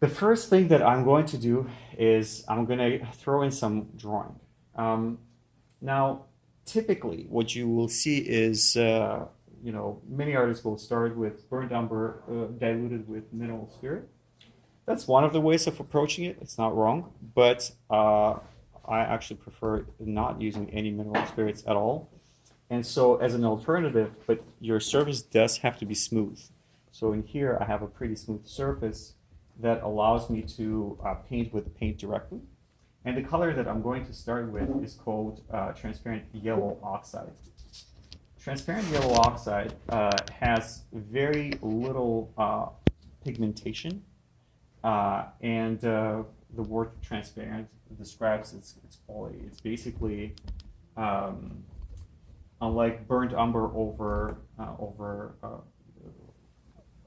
The first thing that I'm going to do is I'm going to throw in some drawing. Now, typically, what you will see is, many artists will start with burnt umber diluted with mineral spirit. That's one of the ways of approaching it. It's not wrong, but I actually prefer not using any mineral spirits at all. And so, as an alternative, but your surface does have to be smooth. So in here, I have a pretty smooth surface that allows me to paint with the paint directly. And the color that I'm going to start with is called transparent yellow oxide. Transparent yellow oxide has very little pigmentation, and the word transparent describes its quality. It's basically unlike burnt umber over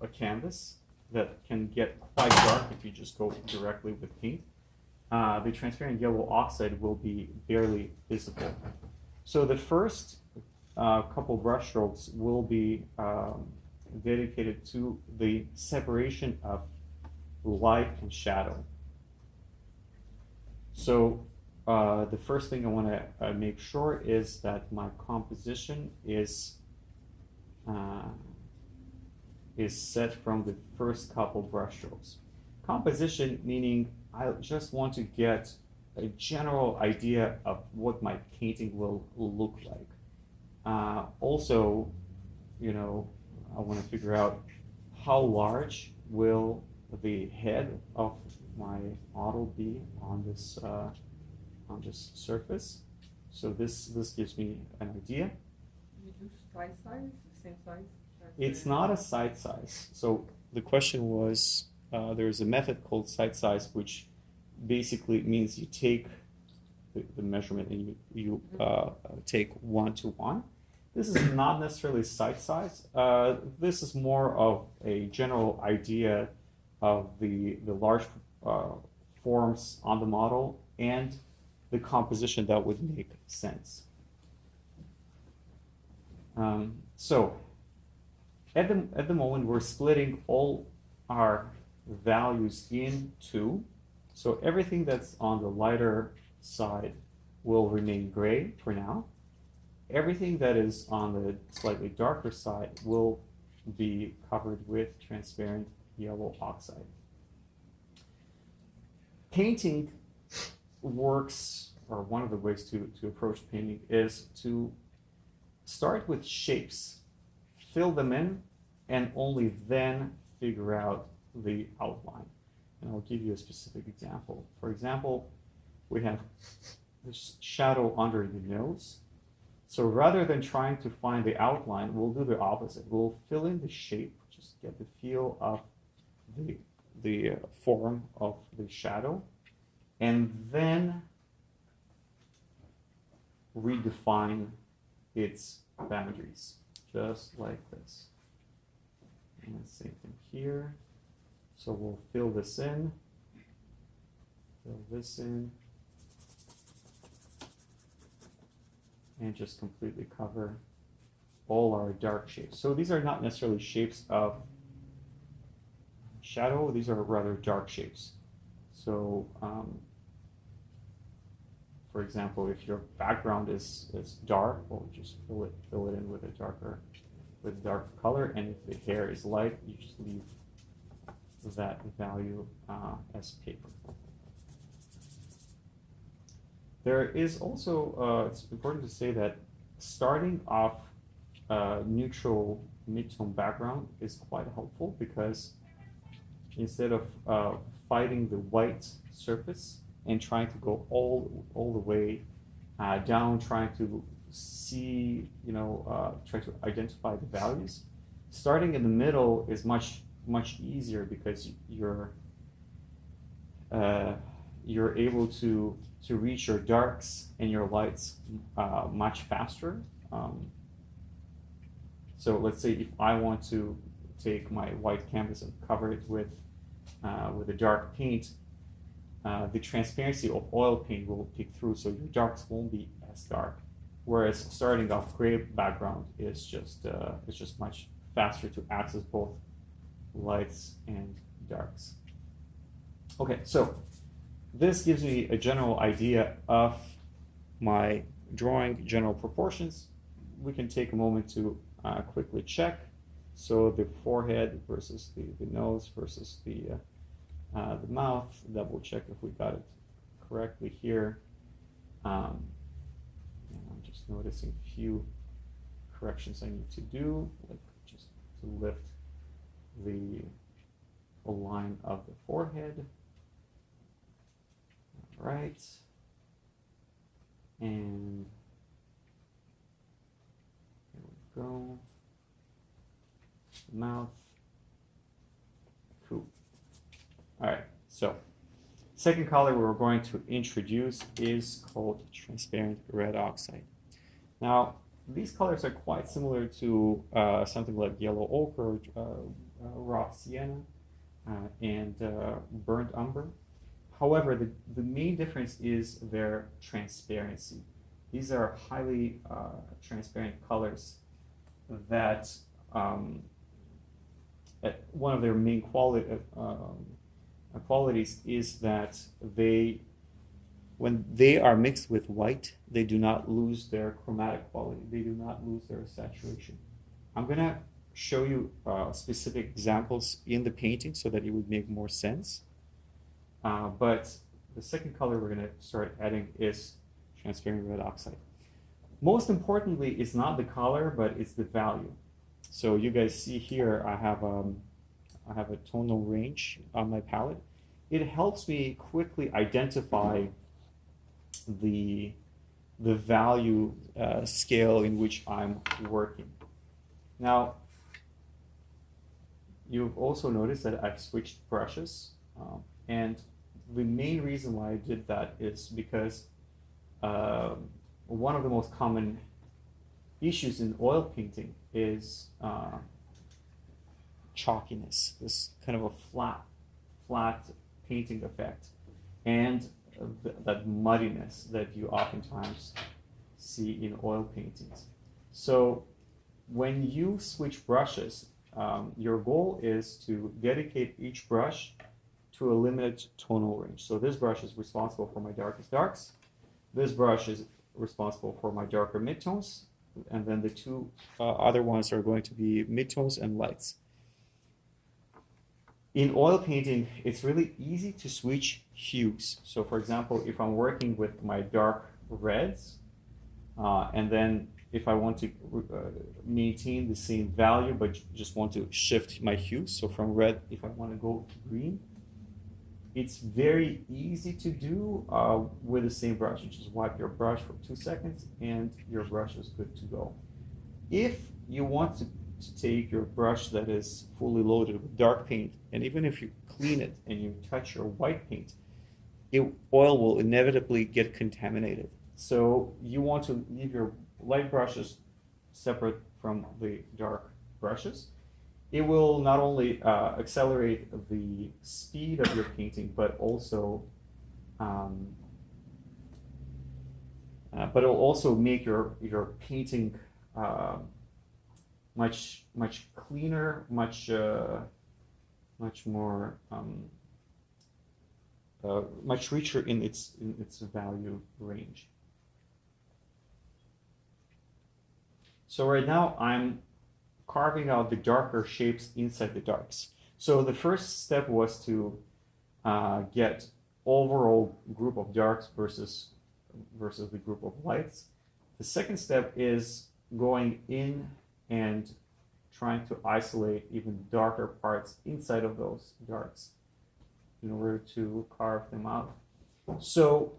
a canvas that can get quite dark if you just go directly with paint. The transparent yellow oxide will be barely visible. So the first couple brush strokes will be dedicated to the separation of light and shadow. So the first thing I want to make sure is that my composition is set from the first couple brush strokes. Composition meaning I just want to get a general idea of what my painting will look like. Also, I want to figure out how large will the head of my model be on this surface. So this gives me an idea. You do side size, the same size? It's not a side size. So the question was, there's a method called side size, which basically means you take the measurement and you take 1-to-1. This is not necessarily side size. This is more of a general idea of the large forms on the model and the composition that would make sense. So at the moment, we're splitting all our values in two. So everything that's on the lighter side will remain gray for now. Everything that is on the slightly darker side will be covered with transparent yellow oxide. Painting works, or one of the ways to approach painting is to start with shapes, fill them in, and only then figure out the outline. And I'll give you a specific example. For example, we have this shadow under the nose. So rather than trying to find the outline, we'll do the opposite. We'll fill in the shape, just get the feel of the form of the shadow, and then redefine its boundaries, just like this. And the same thing here. So we'll fill this in, and just completely cover all our dark shapes. So these are not necessarily shapes of shadow, these are rather dark shapes. So for example, if your background is dark, we'll just fill it in with a darker color, and if the hair is light, you just leave that value as paper. There is also, it's important to say that starting off neutral mid-tone background is quite helpful, because instead of fighting the white surface and trying to go all the way down, trying to see, try to identify the values, starting in the middle is much easier, because you're able to reach your darks and your lights much faster. So let's say if I want to take my white canvas and cover it with a dark paint, the transparency of oil paint will peek through, so your darks won't be as dark. Whereas starting off gray background is just much faster to access both lights and darks. Okay, so this gives me a general idea of my drawing general proportions. We can take a moment to quickly check. So the forehead versus the nose versus the mouth, double check if we got it correctly here. And I'm just noticing a few corrections I need to do, like just to lift the line of the forehead. All right. And here we go. Mouth. Cool. All right. So, second color we're going to introduce is called transparent red oxide. Now, these colors are quite similar to something like yellow ochre, raw sienna, and burnt umber. However, the main difference is their transparency. These are highly transparent colors that one of their main qualities is that when they are mixed with white, they do not lose their chromatic quality. They do not lose their saturation. I'm going to show you specific examples in the painting so that it would make more sense. But the second color we're going to start adding is transparent red oxide. Most importantly, it's not the color, but it's the value. So you guys see here, I have a tonal range on my palette. It helps me quickly identify the value scale in which I'm working. Now, you've also noticed that I've switched brushes, and the main reason why I did that is because one of the most common issues in oil painting is chalkiness, this kind of a flat painting effect, and that muddiness that you oftentimes see in oil paintings. So when you switch brushes, your goal is to dedicate each brush to a limited tonal range. So this brush is responsible for my darkest darks. This brush is responsible for my darker midtones. And then the two other ones are going to be midtones and lights. In oil painting, it's really easy to switch hues. So for example, if I'm working with my dark reds, and then if I want to maintain the same value, but just want to shift my hues, so from red, if I want to go to green, it's very easy to do with the same brush. You just wipe your brush for 2 seconds and your brush is good to go. If you want to take your brush that is fully loaded with dark paint, and even if you clean it and you touch your white paint, oil will inevitably get contaminated. So you want to leave your light brushes separate from the dark brushes. It will not only accelerate the speed of your painting, but also it'll also make your painting much cleaner, much more much richer in its value range. So right now I'm carving out the darker shapes inside the darks. So the first step was to get overall group of darks versus the group of lights. The second step is going in and trying to isolate even darker parts inside of those darks in order to carve them out. So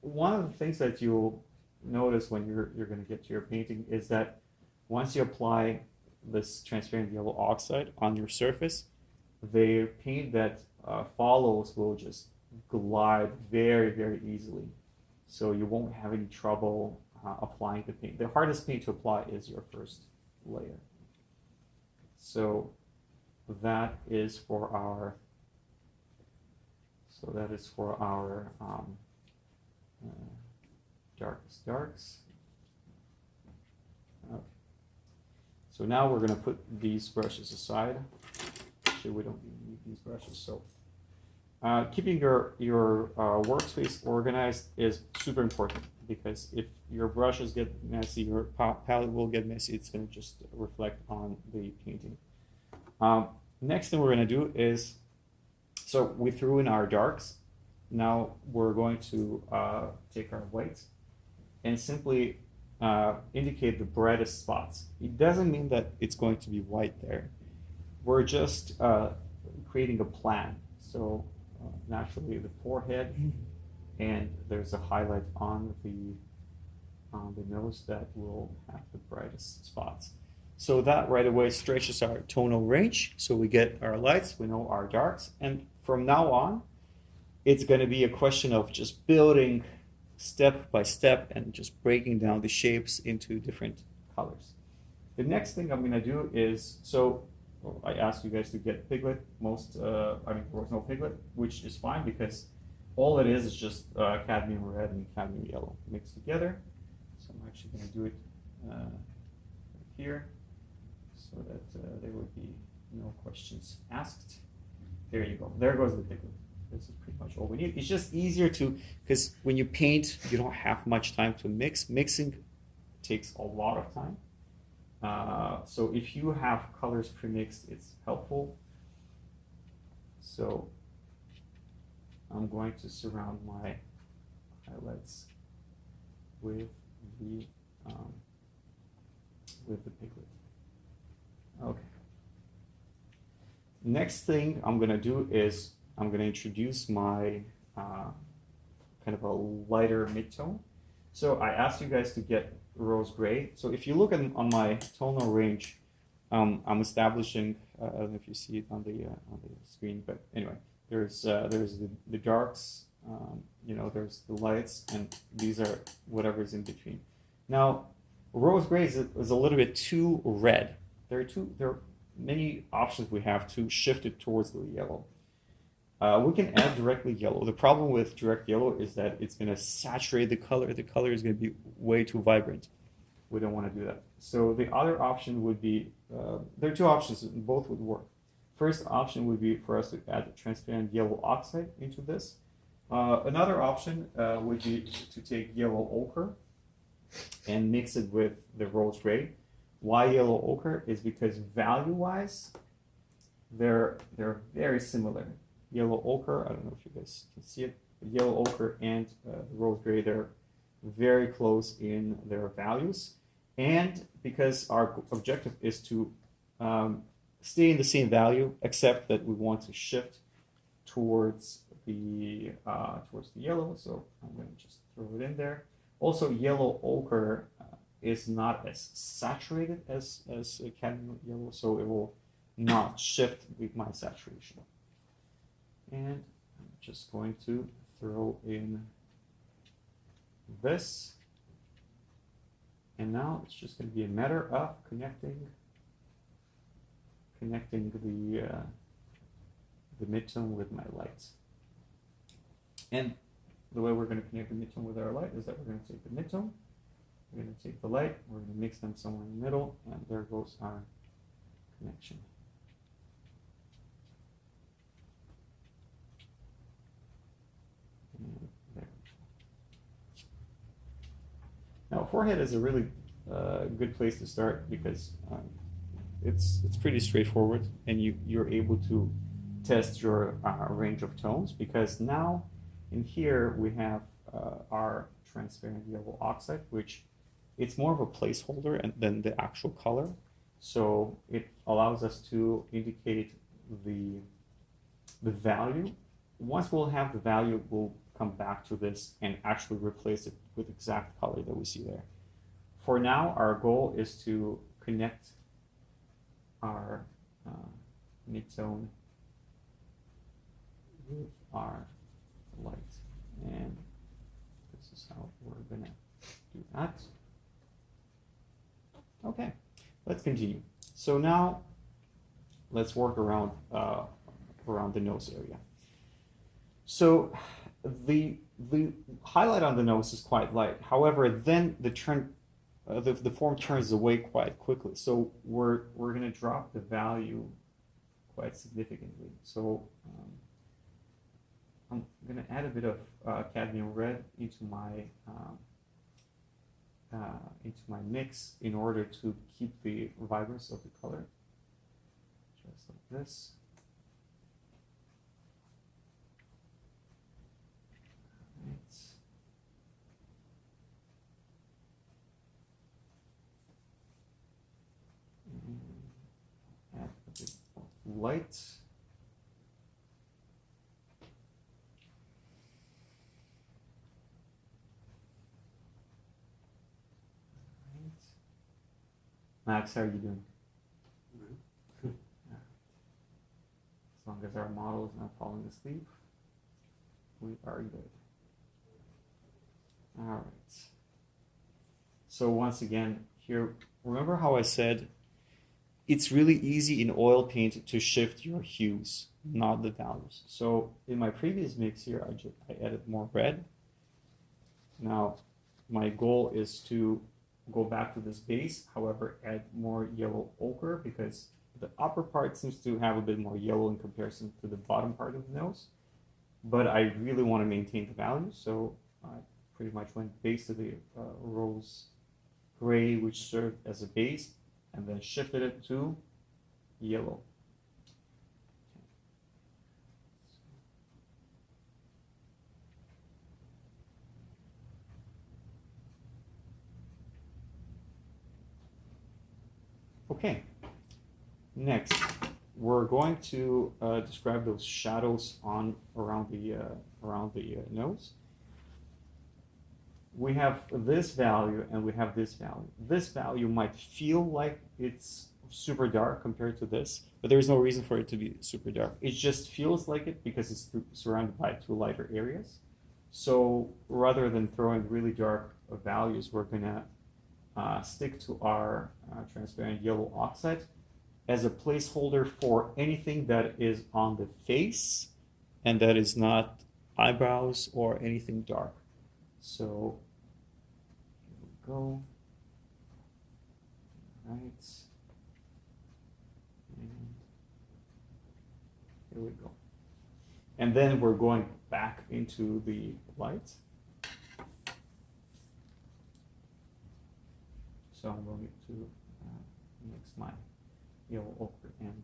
one of the things that you'll notice when you're going to get to your painting is that once you apply this transparent yellow oxide on your surface, the paint that follows will just glide very, very easily. So you won't have any trouble applying the paint. The hardest paint to apply is your first layer. So that is for our darkest darks. Okay. So now we're going to put these brushes aside. Actually, we don't need these brushes. So keeping your workspace organized is super important, because if your brushes get messy, your palette will get messy. It's going to just reflect on the painting. Next thing we're going to do is, so we threw in our darks. Now we're going to take our whites and simply indicate the brightest spots. It doesn't mean that it's going to be white there. We're just creating a plan. So naturally the forehead, and there's a highlight on the nose that will have the brightest spots. So that right away stretches our tonal range. So we get our lights, we know our darks, and from now on, it's going to be a question of just building step by step and just breaking down the shapes into different colors. The next thing I'm going to do is, so I asked you guys to get piglet. There was no piglet, which is fine, because all it is just cadmium red and cadmium yellow mixed together. So I'm actually going to do it here, so that there would be no questions asked. There you go. There goes the piglet. This is pretty much all we need. It's just easier to, because when you paint, you don't have much time to mix. Mixing takes a lot of time. So if you have colors pre-mixed, it's helpful. So I'm going to surround my highlights with the piglet. Okay. Next thing I'm going to do is I'm going to introduce my kind of a lighter midtone. So I asked you guys to get rose gray. So if you look on my tonal range, I'm establishing, I don't know if you see it on the screen, but anyway, there's the darks, there's the lights, and these are whatever's in between. Now, rose gray is a little bit too red. There are many options we have to shift it towards the yellow. We can add directly yellow. The problem with direct yellow is that it's going to saturate the color. The color is going to be way too vibrant. We don't want to do that. So the other option would be, there are two options, and both would work. First option would be for us to add transparent yellow oxide into this. Another option would be to take yellow ochre and mix it with the rose gray. Why yellow ochre? Is because value-wise, they're very similar. Yellow ochre, I don't know if you guys can see it, but yellow ochre and the rose gray, they're very close in their values. And because our objective is to stay in the same value, except that we want to shift towards the yellow, so I'm going to just throw it in there. Also, yellow ochre is not as saturated as cadmium yellow, so it will not shift with my saturation. And I'm just going to throw in this. And now it's just going to be a matter of connecting the midtone with my lights. And the way we're going to connect the midtone with our light is that we're going to take the midtone, we're going to take the light, we're going to mix them somewhere in the middle, and there goes our connection. And there. Now, forehead is a really good place to start, because it's pretty straightforward, and you're able to test your range of tones, because now in here we have our transparent yellow oxide, which it's more of a placeholder than the actual color. So it allows us to indicate the value. Once we'll have the value, we'll come back to this and actually replace it with exact color that we see there. For now, our goal is to connect our midtone with our light. And this is how we're gonna do that. Okay, let's continue. So now let's work around the nose area. So the highlight on the nose is quite light. However, then the form turns away quite quickly. So we're going to drop the value quite significantly. So I'm going to add a bit of cadmium red into my mix in order to keep the vibrance of the color, just like this. Right. And add a bit of light. Max, how are you doing? Mm-hmm. As long as our model is not falling asleep, we are good. All right. So once again, here, remember how I said it's really easy in oil paint to shift your hues, not the values. So in my previous mix here, I added more red. Now, my goal is to go back to this base, however, add more yellow ochre because the upper part seems to have a bit more yellow in comparison to the bottom part of the nose. But I really want to maintain the value, so I pretty much went base to the rose gray, which served as a base, and then shifted it to yellow. Okay, next we're going to describe those shadows around the nose. We have this value and we have this value. This value might feel like it's super dark compared to this, but there's no reason for it to be super dark. It just feels like it because it's surrounded by two lighter areas. So rather than throwing really dark values, we're gonna stick to our transparent yellow oxide as a placeholder for anything that is on the face and that is not eyebrows or anything dark. So here we go. Right. And here we go. And then we're going back into the light. So I'm going to mix my yellow ochre and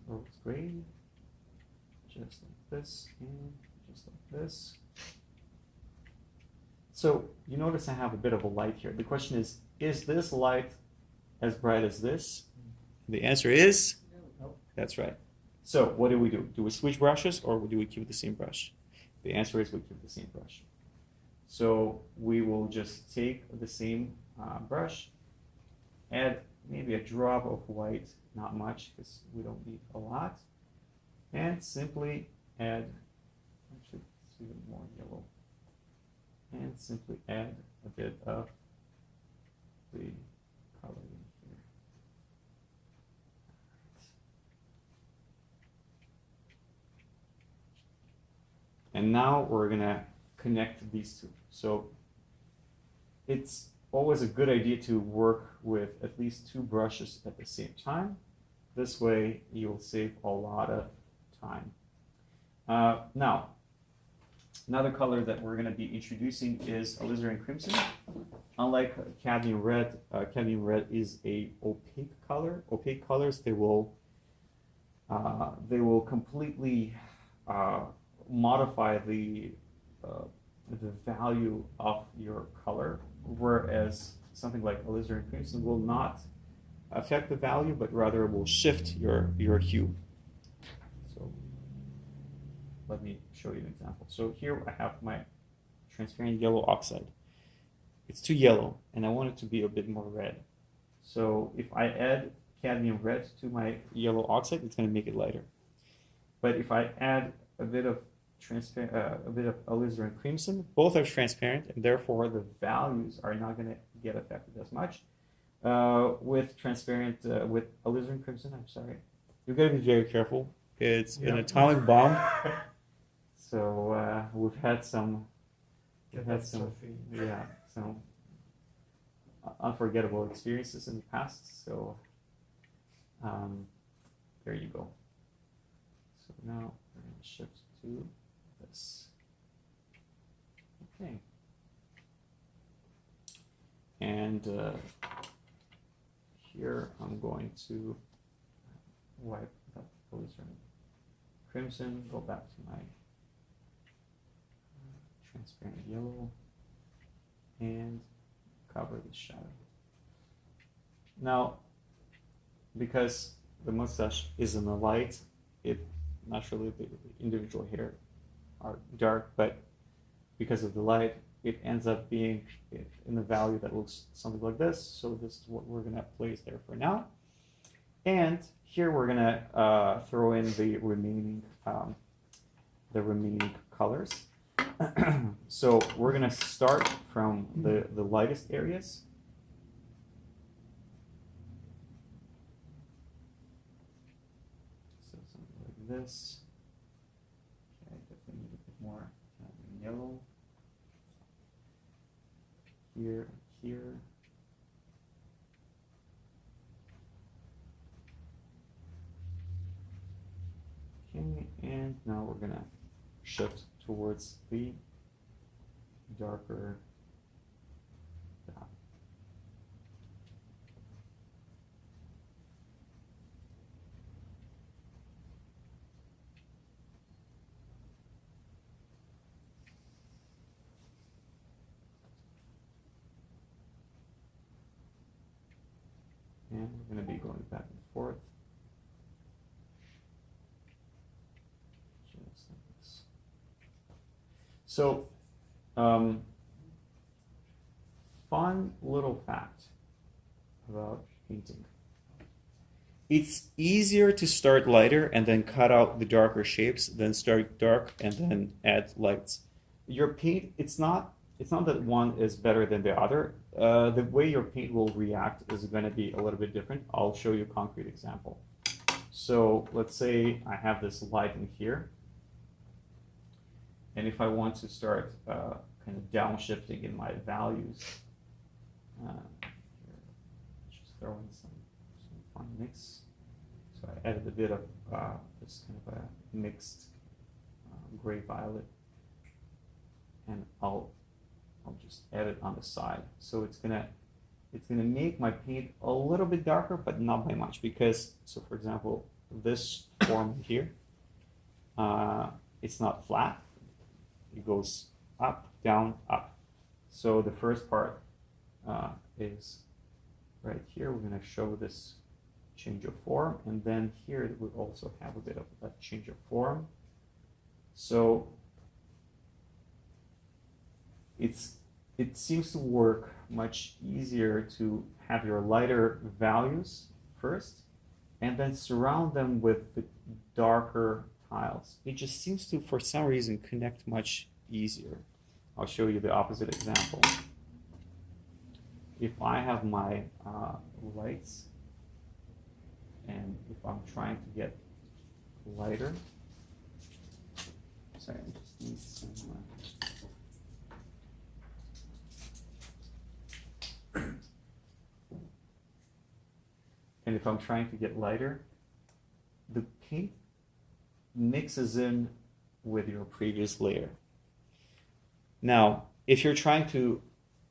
rose gray, just like this and just like this. So you notice I have a bit of a light here. The question is this light as bright as this? The answer is No. that's right. So what do we do? Do we switch brushes or do we keep the same brush? The answer is we keep the same brush. So we will just take the same brush, add maybe a drop of white, not much because we don't need a lot, and simply add, actually it's even more yellow, and simply add a bit of the color in here. And now we're gonna connect these two. So it's always a good idea to work with at least two brushes at the same time. This way you'll save a lot of time. Now, another color that we're going to be introducing is alizarin crimson. Unlike cadmium red is a opaque color. Opaque colors, they will completely modify the value of your color, whereas something like alizarin crimson will not affect the value, but rather will shift your hue. So let me show you an example. So here I have my transparent yellow oxide. It's too yellow, and I want it to be a bit more red. So if I add cadmium red to my yellow oxide, it's going to make it lighter. But if I add a bit of alizarin crimson, both are transparent, and therefore the values are not going to get affected as much. With alizarin crimson, I'm sorry, you've got to be very careful. It's an atomic bomb. So we've had some unforgettable experiences in the past. So there you go. So now we're going to shift to this. Okay. And here I'm going to wipe that polyester crimson, go back to my transparent yellow, and cover the shadow. Now, because the mustache is in the light, it naturally the individual hair are dark, but because of the light, it ends up being in a value that looks something like this. So this is what we're gonna place there for now. And here we're gonna throw in the remaining colors. So we're gonna start from the lightest areas. So something like this. Okay, definitely need a bit more yellow. Here, here. Okay, and now we're gonna shift towards the darker dot. And we're going to be going back and forth. Just like this. So, fun little fact about painting. It's easier to start lighter and then cut out the darker shapes than start dark and then add lights. Your paint, it's not that one is better than the other. The way your paint will react is going to be a little bit different. I'll show you a concrete example. So let's say I have this light in here. And if I want to start kind of downshifting in my values, just throw in some fun mix. So I added a bit of this kind of a mixed gray violet, and I'll just add it on the side. So it's gonna make my paint a little bit darker, but not by much, because, so for example, this form here, it's not flat. It goes up, down, up. So the first part is right here. We're gonna show this change of form, and then here we also have a bit of a change of form. So it seems to work much easier to have your lighter values first and then surround them with the darker tiles. It just seems to, for some reason, connect much easier. I'll show you the opposite example. If I have my lights, and if I'm trying to get lighter, sorry, I just need some and if I'm trying to get lighter, the paint mixes in with your previous layer. Now, if you're trying to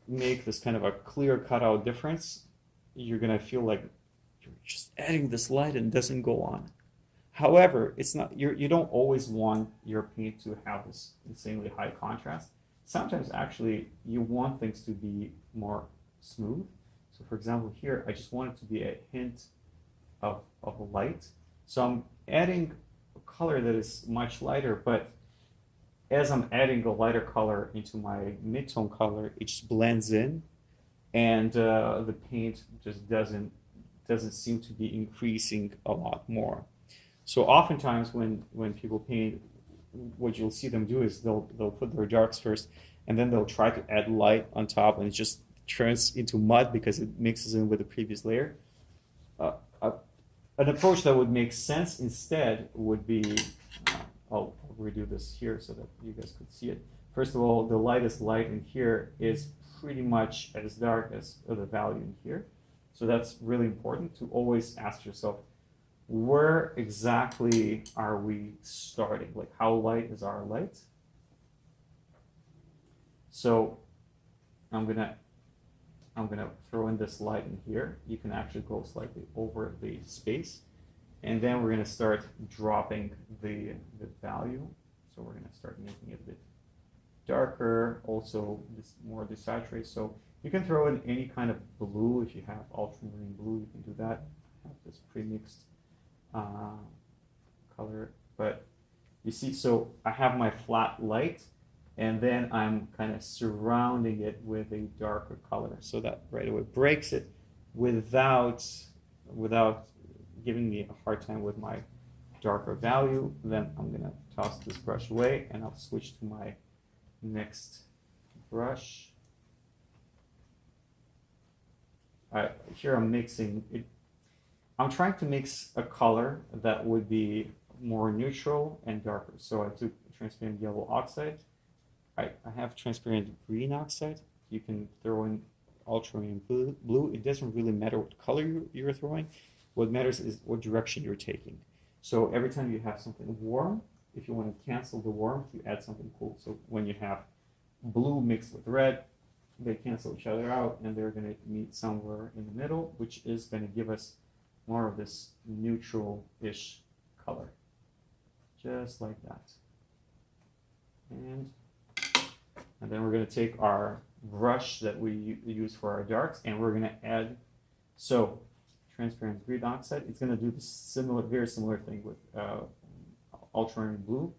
make this kind of a clear cutout difference, you're gonna feel like you're just adding this light and it doesn't go on. However, it's not, you don't always want your paint to have this insanely high contrast. Sometimes actually you want things to be more smooth. So for example, here, I just want it to be a hint of a light. So I'm adding a color that is much lighter, but as I'm adding a lighter color into my mid-tone color, it just blends in, and the paint just doesn't seem to be increasing a lot more. So oftentimes when people paint, what you'll see them do is they'll put their darks first, and then they'll try to add light on top, and it just turns into mud because it mixes in with the previous layer. An approach that would make sense instead would be, I'll redo this here so that you guys could see it. First of all, the lightest light in here is pretty much as dark as the value in here. So that's really important to always ask yourself, where exactly are we starting? Like how light is our light? So I'm gonna throw in this light in here. You can actually go slightly over the space. And then we're gonna start dropping the value. So we're gonna start making it a bit darker, also this more desaturated. So you can throw in any kind of blue. If you have ultramarine blue, you can do that. I have this pre-mixed color, but you see, so I have my flat light, and then I'm kind of surrounding it with a darker color, so that right away breaks it without giving me a hard time with my darker value. Then I'm gonna toss this brush away, and I'll switch to my next brush. Here I'm mixing it. I'm trying to mix a color that would be more neutral and darker. So I took transparent yellow oxide. I have transparent green oxide. You can throw in ultramarine blue. It doesn't really matter what color you're throwing. What matters is what direction you're taking. So every time you have something warm, if you want to cancel the warmth, you add something cool. So when you have blue mixed with red, they cancel each other out, and they're going to meet somewhere in the middle, which is going to give us more of this neutral-ish color. Just like that. And then we're going to take our brush that we use for our darks, and we're going to add, so transparent green oxide. It's going to do the very similar thing with ultramarine blue.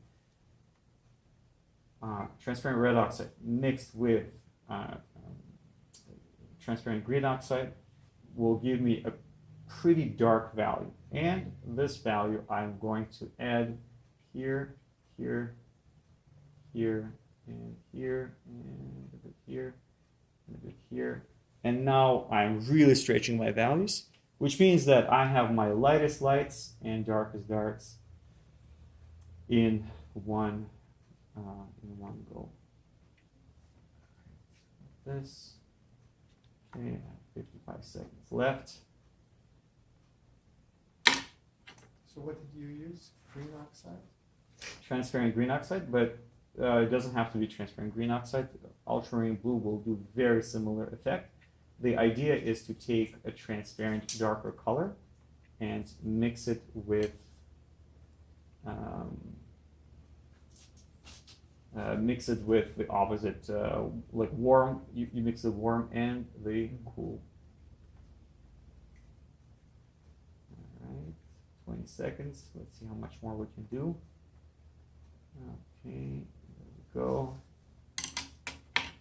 Transparent red oxide mixed with transparent green oxide will give me a pretty dark value. And this value I'm going to add here, here, here, and here, and a bit here, and a bit here. And now I'm really stretching my values, which means that I have my lightest lights and darkest darks in one go. This. Okay, I have 55 seconds left. So what did you use? Green oxide? Transparent green oxide, but it doesn't have to be transparent green oxide. Ultramarine blue will do very similar effect. The idea is to take a transparent darker color and mix it with the opposite, like warm. You mix the warm and the cool. All right, 20 seconds. Let's see how much more we can do. Okay, there we go.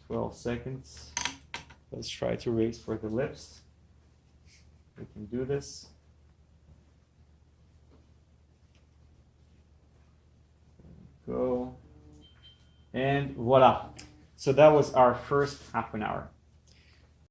12 seconds. Let's try to raise for the lips. We can do this. There we go. And voila. So that was our first half an hour.